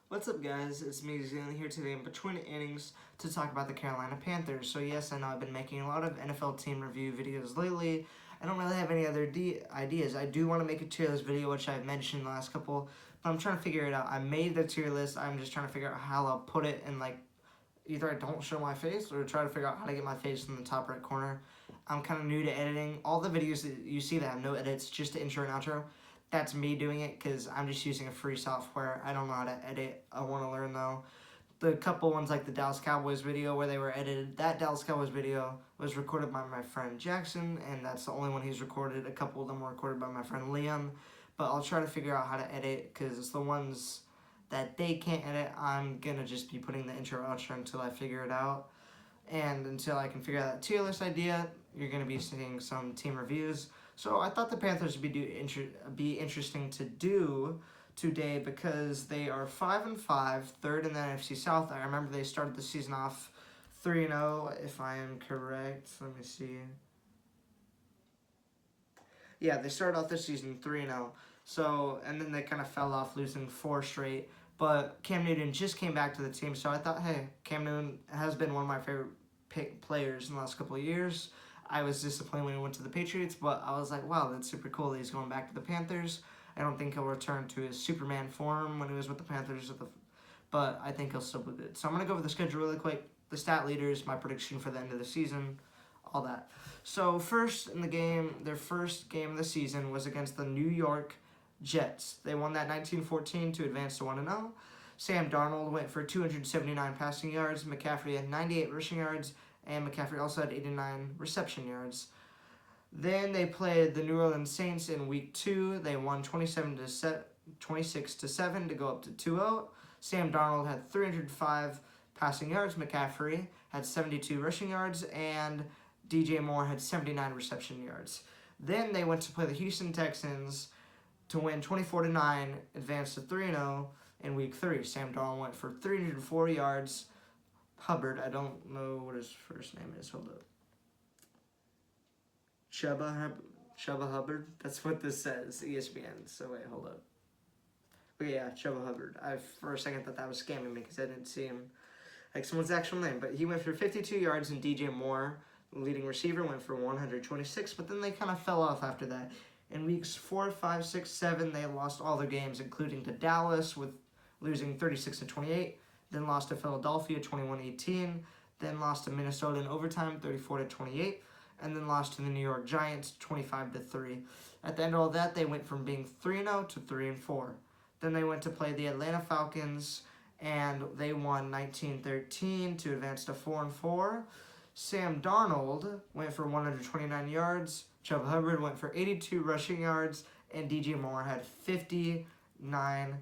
What's up, guys? It's me, Zealand, here today in between innings to talk about the Carolina Panthers. So, yes, I know I've been making a lot of NFL team review videos lately. I don't really have any other ideas. I do want to make a tier list video, which I've mentioned in the last couple, but I'm trying to figure it out. I made the tier list. I'm just trying to figure out how I'll put it, and either I don't show my face or try to figure out how to get my face in the top right corner. I'm kind of new to editing. All the videos that you see that have no edits, just the intro and outro, that's me doing it because I'm just using a free software. I don't know how to edit. I want to learn though. The couple ones like the Dallas Cowboys video where they were edited, that Dallas Cowboys video was recorded by my friend Jackson, and that's the only one he's recorded. A couple of them were recorded by my friend Liam, but I'll try to figure out how to edit because it's the ones that they can't edit. I'm gonna just be putting the intro outro until I figure it out. And until I can figure out that tier list idea, you're going to be seeing some team reviews. So I thought the Panthers would be interesting to do today because they are 5-5, third in the NFC South. I remember they started the season off 3-0, if I am correct. Let me see. Yeah, they started off this season 3-0. So, and then they kind of fell off, losing four straight. But Cam Newton just came back to the team, so I thought, hey, Cam Newton has been one of my favorite players in the last couple of years. I was disappointed when he went to the Patriots, but I was like, wow, that's super cool that he's going back to the Panthers. I don't think he'll return to his Superman form when he was with the Panthers, but I think he'll still be good. So I'm going to go over the schedule really quick, the stat leaders, my prediction for the end of the season, all that. So first in the game, their first game of the season was against the New York Jets. They won that 19-14 to advance to 1-0. Sam Darnold went for 279 passing yards. McCaffrey had 98 rushing yards, and McCaffrey also had 89 reception yards. Then they played the New Orleans Saints in Week 2. They won 26-7 to go up to 2-0. Sam Darnold had 305 passing yards. McCaffrey had 72 rushing yards, and DJ Moore had 79 reception yards. Then they went to play the Houston Texans to win 24-9, advance to 3-0 in Week 3. Sam Darnold went for 304 yards. Hubbard, I don't know what his first name is. Hold up. Chuba Hubbard? That's what this says, ESPN. So wait, hold up. But yeah, Chuba Hubbard. I for a second thought that was scamming me because I didn't see him like someone's actual name. But he went for 52 yards, and DJ Moore, the leading receiver, went for 126. But then they kind of fell off after that. In weeks 4, 5, 6, 7, they lost all their games, including to Dallas with losing 36-28. Then lost to Philadelphia 21-18. Then lost to Minnesota in overtime 34-28. And then lost to the New York Giants 25-3. At the end of all that, they went from being 3-0 to 3-4. Then they went to play the Atlanta Falcons, and they won 19-13 to advance to 4-4. Sam Darnold went for 129 yards. Chuba Hubbard went for 82 rushing yards, and DJ Moore had 59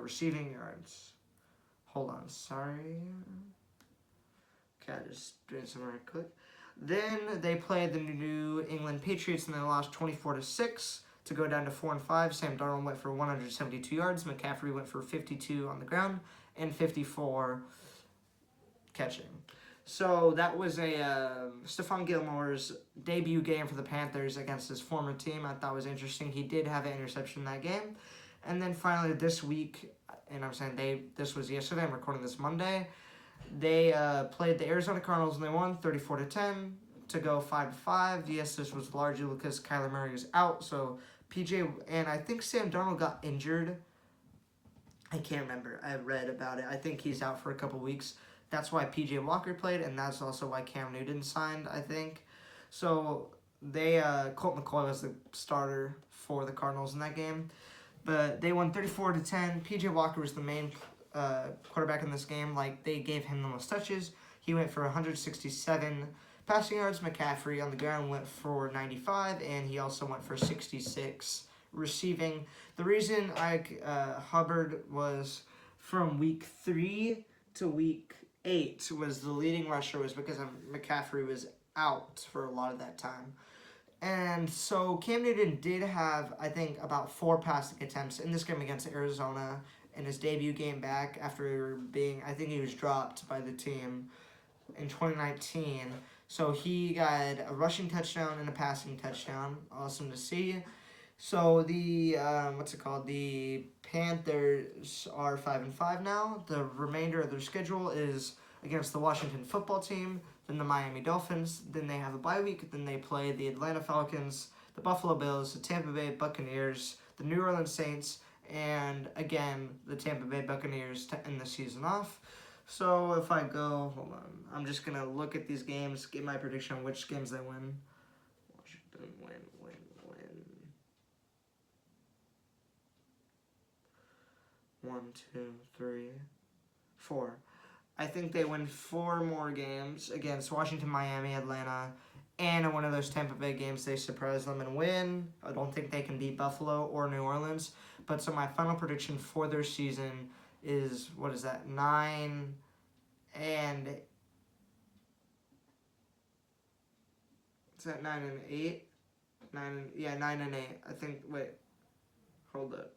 receiving yards. Hold on, sorry. Okay, I just doing something right quick. Then they played the New England Patriots, and they lost 24-6 to go down to 4-5. Sam Darnold went for 172 yards. McCaffrey went for 52 on the ground and 54 catching. So that was Stephon Gilmore's debut game for the Panthers against his former team. I thought was interesting. He did have an interception in that game. And then finally this week, and I'm saying this was yesterday, I'm recording this Monday, they played the Arizona Cardinals, and they won 34-10 to go 5-5. Yes, this was largely because Kyler Murray was out, so PJ, and I think Sam Darnold got injured. I can't remember. I read about it. I think he's out for a couple weeks. That's why PJ Walker played, and that's also why Cam Newton signed, I think. So Colt McCoy was the starter for the Cardinals in that game. But they won 34-10. PJ Walker was the main quarterback in this game. They gave him the most touches. He went for 167 passing yards. McCaffrey on the ground went for 95, and he also went for 66 receiving. The reason Hubbard was from week 3 to week 8 was the leading rusher was because McCaffrey was out for a lot of that time. And so Cam Newton did have, I think, about 4 passing attempts in this game against Arizona in his debut game back after I think he was dropped by the team in 2019. So he got a rushing touchdown and a passing touchdown. Awesome to see. So the what's it called? The Panthers are 5-5 now. The remainder of their schedule is against the Washington Football Team, then the Miami Dolphins. Then they have a bye week. Then they play the Atlanta Falcons, the Buffalo Bills, the Tampa Bay Buccaneers, the New Orleans Saints, and again the Tampa Bay Buccaneers to end the season off. So if I go, hold on, I'm just gonna look at these games, get my prediction on which games they win. Washington win. 1, 2, 3, 4. I think they win 4 more games against Washington, Miami, Atlanta, and in one of those Tampa Bay games they surprise them and win. I don't think they can beat Buffalo or New Orleans. But so my final prediction for their season is, what is that, 9 and... Is that 9 and 8? 9 and 8. I think, wait, hold up.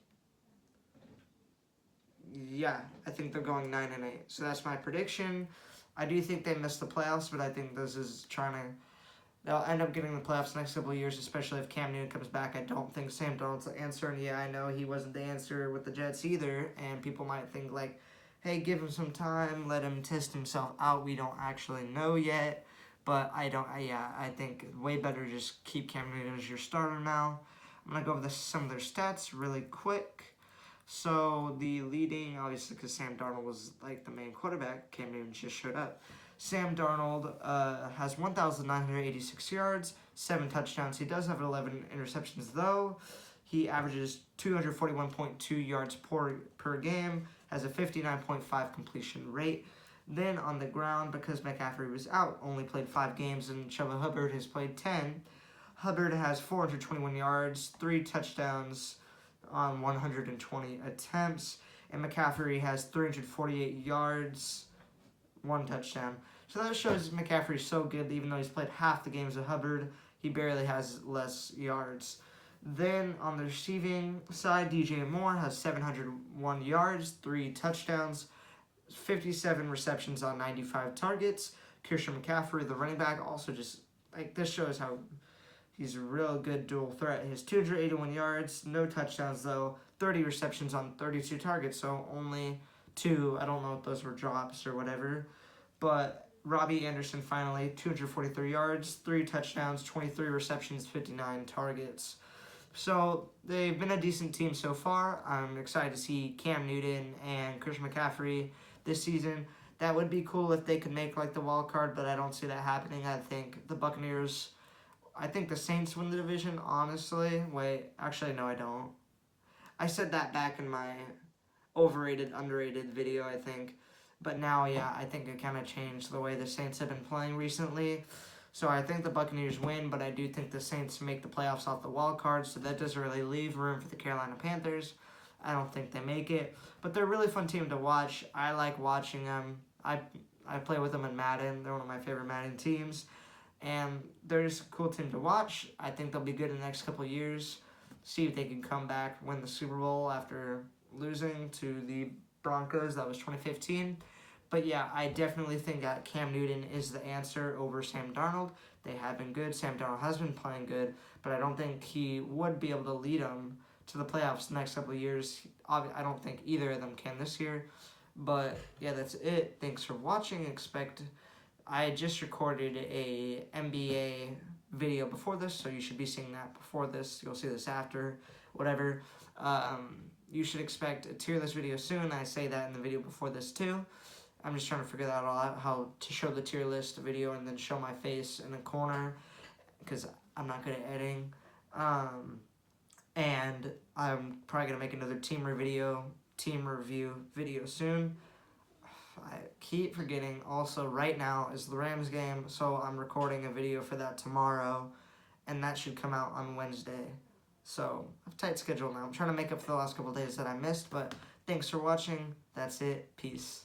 Yeah, I think they're going 9 and 8. So that's my prediction. I do think they missed the playoffs, but I think this is trying to. They'll end up getting the playoffs the next couple of years, especially if Cam Newton comes back. I don't think Sam Darnold's the answer, and yeah, I know he wasn't the answer with the Jets either. And people might think like, hey, give him some time, let him test himself out. We don't actually know yet, but I think way better just keep Cam Newton as your starter now. I'm gonna go over some of their stats really quick. So the leading, obviously, because Sam Darnold was like the main quarterback, Cam Newton just showed up. Sam Darnold has 1,986 yards, 7 touchdowns. He does have 11 interceptions, though. He averages 241.2 yards per game, has a 59.5 completion rate. Then on the ground, because McCaffrey was out, only played 5 games, and Chuba Hubbard has played 10. Hubbard has 421 yards, 3 touchdowns on 120 attempts, and McCaffrey has 348 yards, 1 touchdown. So that shows McCaffrey's so good that even though he's played half the games of Hubbard, he barely has less yards. Then on the receiving side, DJ Moore has 701 yards, 3 touchdowns, 57 receptions on 95 targets. Christian McCaffrey, the running back, also just, like, this shows how he's a real good dual threat. He has 281 yards, no touchdowns though, 30 receptions on 32 targets, so only 2. I don't know if those were drops or whatever. But Robbie Anderson finally, 243 yards, 3 touchdowns, 23 receptions, 59 targets. So they've been a decent team so far. I'm excited to see Cam Newton and Christian McCaffrey this season. That would be cool if they could make like the wild card, but I don't see that happening. I think the Saints win the division, honestly. Wait, actually, no, I don't. I said that back in my overrated, underrated video, I think. But now, yeah, I think it kind of changed the way the Saints have been playing recently. So I think the Buccaneers win, but I do think the Saints make the playoffs off the wild card, so that doesn't really leave room for the Carolina Panthers. I don't think they make it. But they're a really fun team to watch. I like watching them. I play with them in Madden. They're one of my favorite Madden teams. And they're just a cool team to watch. I think they'll be good in the next couple of years. See if they can come back, win the Super Bowl after losing to the Broncos. That was 2015. But yeah, I definitely think that Cam Newton is the answer over Sam Darnold. They have been good. Sam Darnold has been playing good, but I don't think he would be able to lead them to the playoffs the next couple of years. I don't think either of them can this year. But yeah, that's it. Thanks for watching. I just recorded a NBA video before this, so you should be seeing that before this. You'll see this after, whatever. You should expect a tier list video soon. I say that in the video before this too. I'm just trying to figure that all out, how to show the tier list video and then show my face in the corner, because I'm not good at editing. And I'm probably going to make another team review video soon. I keep forgetting. Also, right now is the Rams game, so I'm recording a video for that tomorrow, and that should come out on Wednesday. So, I have a tight schedule now. I'm trying to make up for the last couple of days that I missed, but thanks for watching. That's it. Peace.